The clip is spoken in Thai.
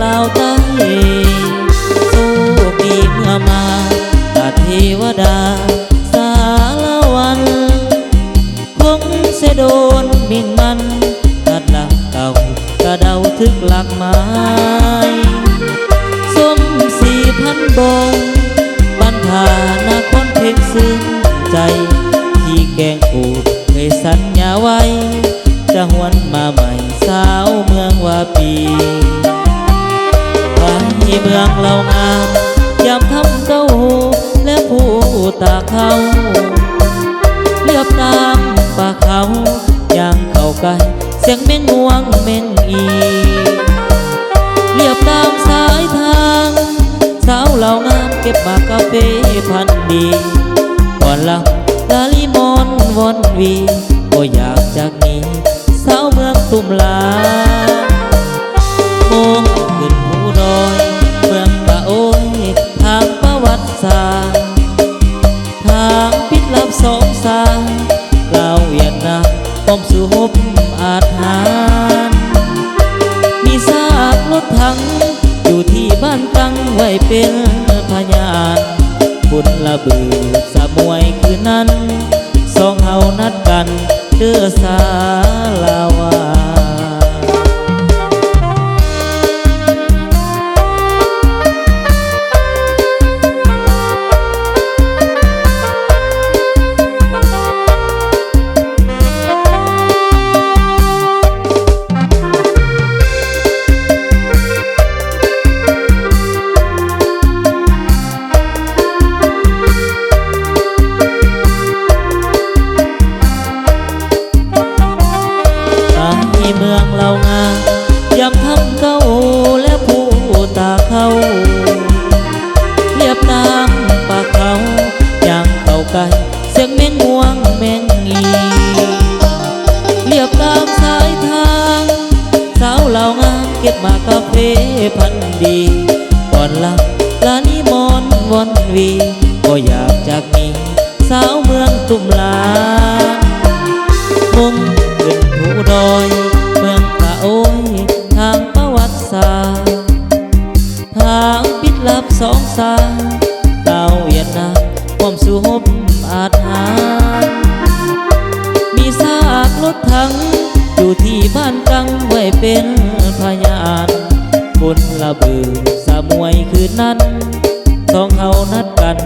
ลาวใต้โชคดีเมื่อมาเทวดาสารวันคงเสยโดนมินมันตัดหลักเก่ากระเดาทึกหลักไม้สม4,000 บงบรรทานาคอนเพกซึ้งใจที่แกงกูเคยสัญญาไว้จะหวนมาใหม่สาวเมืองวาปีไปเมืองเหล่างามยามทำเก้าและผู้ตาเขาเลือบตามป่าเขาย่างเข้าใกล้เสียงเม่นงวงเม่นอีเลียบตามสายทางสาวเหล่างามเก็บมากาเฟ่พันดีก่อนหลับลาลิมอนวนวีก็อยากจากนี้สาวเมืองตุ่มลาโมงขึ้นผู้ดอยเมืองตะโอยทางประวัติศาสตร์ทางปิดลับสองสาลาวเวียดนามป้อมสู่หบอาจหารมีซากรถถังอยู่ที่บ้านตั้งไว้เป็นพยานบุญละบือสะมวยคืนนั้นสองเฮานัดกันเด้อสาลาวาเมืองเหล่างามยามทำเก้าและผู้ตาเขาเรียบตามป่าเขาย่างเข้าใกล้เสียงเม่นงวงเม่นงีเรียบตามสายทางสาวเหล่างามเก็บมากาเฟ่พันดีก่อนหลับลานิมอนวนวีก็อยากจากนี้สาวเมืองตุ่มลามุ่งขึ้นผู้ดอยเมืองตะโอยทางประวัติศาสตร์ทางปิดลับสองสาลาวเวียดนามป้อมสู่หบอาจหารมีซากรถถังอยู่ที่บ้านกังไว้เป็นพยานบุญละบือสะมวยคืนนั้นสองเฮานัดกัน